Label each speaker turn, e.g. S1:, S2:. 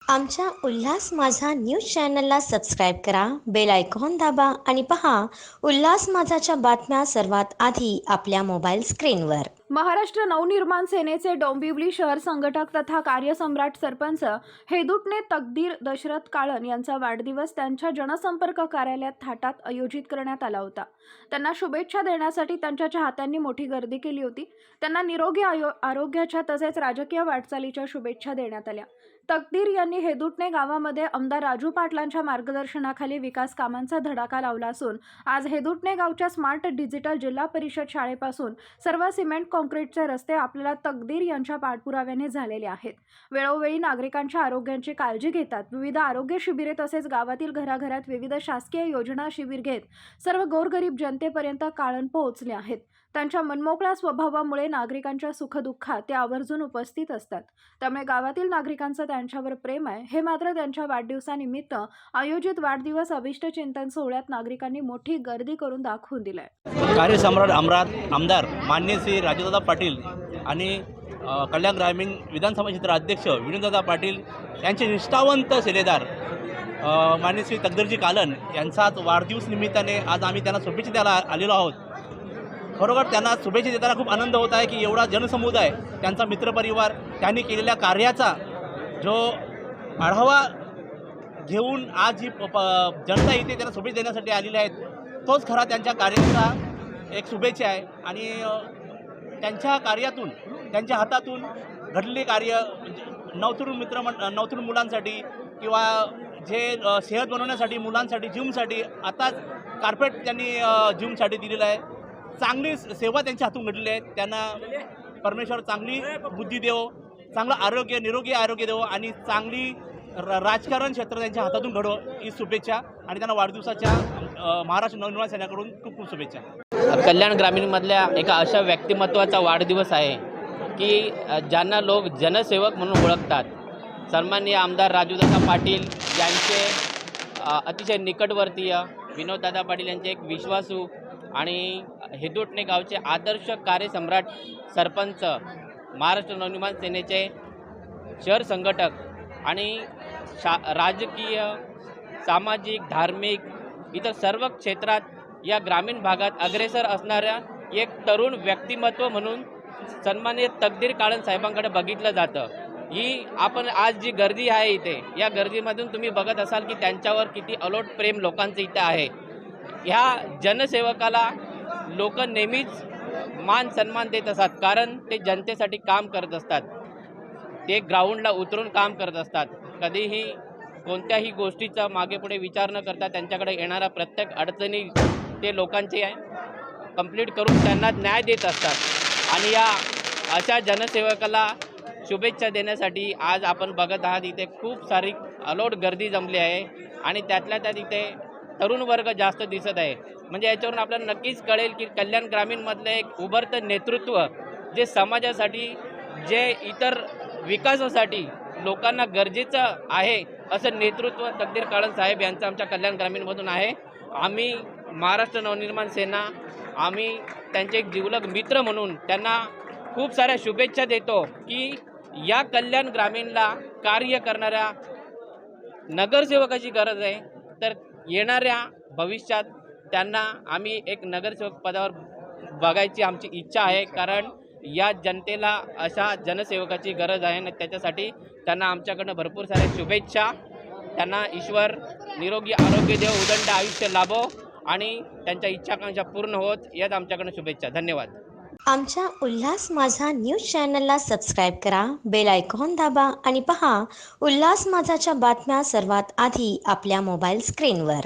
S1: आमच्या उल्हास माझा न्यूज चॅनलला सबस्क्राईब करा, बेल आयकॉन दाबा आणि पहा उल्हास माझाच्या बातम्या सर्वात आधी आपल्या मोबाईल स्क्रीनवर।
S2: महाराष्ट्र नवनिर्माण सेनेचे डोंबिवली शहर संघटक तथा कार्यसम्राट सरपंच हेदुटणे तकदीर दशरथ काळन यांचा वाढदिवस त्यांच्या जनसंपर्क कार्यालयात थाटात आयोजित करण्यात आला होता। त्यांना शुभेच्छा देण्यासाठी त्यांच्या चाहत्यांनी मोठी गर्दी केली होती। त्यांना निरोगी आरोग्याच्या तसेच राजकीय वाटचालीच्या शुभेच्छा देण्यात आल्या। तकदीर यांनी हेदुटणे गावामध्ये आमदार राजू पाटलांच्या मार्गदर्शनाखाली विकास कामांचा धडाका लावला असून आज हेदुटणे गावच्या स्मार्ट डिजिटल जिल्हा परिषद शाळेपासून सर्व सिमेंट काँक्रीटचे रस्ते आपल्याला तकदीर यांच्या पाठपुराव्याने झालेले आहेत। वेळोवेळी नागरिकांच्या आरोग्याची काळजी घेतात। विविध आरोग्य शिबिरे तसेच गावातील घराघरात विविध शासकीय योजना शिबिर घेत सर्व गोरगरीब जनतेपर्यंत काळन पोहोचले आहेत। त्यांच्या मनमोकळ्या स्वभावामुळे नागरिकांच्या सुखदुःखात ते आवर्जून उपस्थित असतात। त्यामुळे गावातील नागरिकांचं त्यांच्यावर प्रेम आहे। हे मात्र त्यांच्या वाढदिवसानिमित्त आयोजित वाढदिवस अभिष्ट चिंतन सोहळ्यात नागरिकांनी मोठी गर्दी करून दाखवून दिलंय।
S3: कार्यसम्राट आमदार माननीय श्री राजूदादा पाटील आणि कल्याण ग्रामीण विधानसभा क्षेत्र अध्यक्ष विनोददादा पाटील यांचे निष्ठावंत सेलेदार माननीय श्री तकदीरजी कालन यांचाच वाढदिवस निमित्ताने आज आम्ही त्यांना शुभेच्छा द्यायला आलेलो आहोत। खरोखर त्यांना शुभेच्छा देताना खूप आनंद होत आहे की एवढा जनसमुदाय, त्यांचा मित्रपरिवार, त्यांनी केलेल्या कार्याचा जो आढावा घेऊन आज ही जनता इथे त्यांना शुभेच्छा देण्यासाठी आलेली आहेत, तोच खरा त्यांच्या कार्याचा एक शुभेच्छा आहे। आणि त्यांच्या कार्यातून, त्यांच्या हातातून घडलेले कार्य नवतरुण मुलांसाठी किंवा जे सेहत बनवण्यासाठी मुलांसाठी जिमसाठी आताच कार्पेट त्यांनी जिमसाठी दिलेलं आहे। चांगली सेवा त्यांच्या हातून घडलेली आहे। त्यांना परमेश्वर चांगली बुद्धी देवो, चांगलं आरोग्य, निरोगी आरोग्य देवो आणि चांगली राजकारण क्षेत्र त्यांच्या हातातून घडो ही शुभेच्छा। आणि त्यांना वाढदिवसाच्या महाराष्ट्र नवनिर्माण सेनेकडून खूप खूप शुभेच्छा।
S4: कल्याण ग्रामीणमधल्या एका अशा व्यक्तिमत्वाचा वाढदिवस आहे की ज्यांना लोक जनसेवक म्हणून ओळखतात। सन्माननीय आमदार राजूदादा पाटील यांचे अतिशय निकटवर्तीय विनोददादा पाटील यांचे एक विश्वासू आणि हेदुटणे गावचे आदर्श कार्यसम्राट सरपंच, महाराष्ट्र नवनिर्माण सेनेचे शहर संघटक आणि राजकीय, सामाजिक, धार्मिक इतर सर्व क्षेत्रात या ग्रामीण भागात अग्रेसर असणाऱ्या एक तरुण व्यक्तिमत्व म्हणून सन्माननीय तकदीर काळन साहेबांकडे बघितलं जातं। ही आपण आज जी गर्दी आहे इथे, या गर्दीमधून तुम्ही बघत असाल की त्यांच्यावर किती अलोट प्रेम लोकांचं इथं आहे। ह्या जनसेवकाला लोक नेहमीच मान सन्मान देत असतात, कारण ते जनतेसाठी काम करत असतात, ते ग्राउंडला उतरून काम करत असतात। कधीही कोणत्याही गोष्टीचा मागे पुढे विचार न करता त्यांच्याकडे येणाऱ्या प्रत्येक अडचणी ते लोकांचे कंप्लीट करून त्यांना न्याय देत असतात। आणि या अशा जनसेवकाला शुभेच्छा देण्यासाठी आज आपण बघत आहात इथे खूप सारी अलोट गर्दी जमली आहे आणि त्यातल्या त्यात इथे तरुण वर्ग जास्त दिसत आहे। म्हणजे याच्यावरून आपल्याला नक्कीच कळेल की कल्याण ग्रामीणमधलं एक उभरतं नेतृत्व, जे समाजासाठी, जे इतर विकासासाठी लोकांना गरजेचं आहे, असं नेतृत्व तकदीर काळन साहेब यांचं आमच्या कल्याण ग्रामीणमधून आहे। आम्ही महाराष्ट्र नवनिर्माण सेना, आम्ही त्यांचे एक जिवलग मित्र म्हणून त्यांना खूप साऱ्या शुभेच्छा देतो की या कल्याण ग्रामीणला कार्य करणाऱ्या नगरसेवकाची गरज आहे। तर येणाऱ्या भविष्यात त्यांना आम्ही एक नगरसेवक पदावर बघायची आमची इच्छा आहे, कारण या जनतेला अशा जनसेवकाची गरज आहे आणि त्याच्यासाठी त्यांना आमच्याकडनं भरपूर साऱ्या शुभेच्छा। त्यांना ईश्वर निरोगी आरोग्य देव, उदंड आयुष्य लाभो आणि त्यांच्या इच्छाकांक्षा पूर्ण होत यात आमच्याकडनं शुभेच्छा। धन्यवाद।
S1: आमच्या उल्हास माझा न्यूज चॅनलला सबस्क्राईब करा, बेल आयकॉन दाबा आणि पहा उल्हास माझाच्या बातम्या सर्वात आधी आपल्या मोबाईल स्क्रीनवर।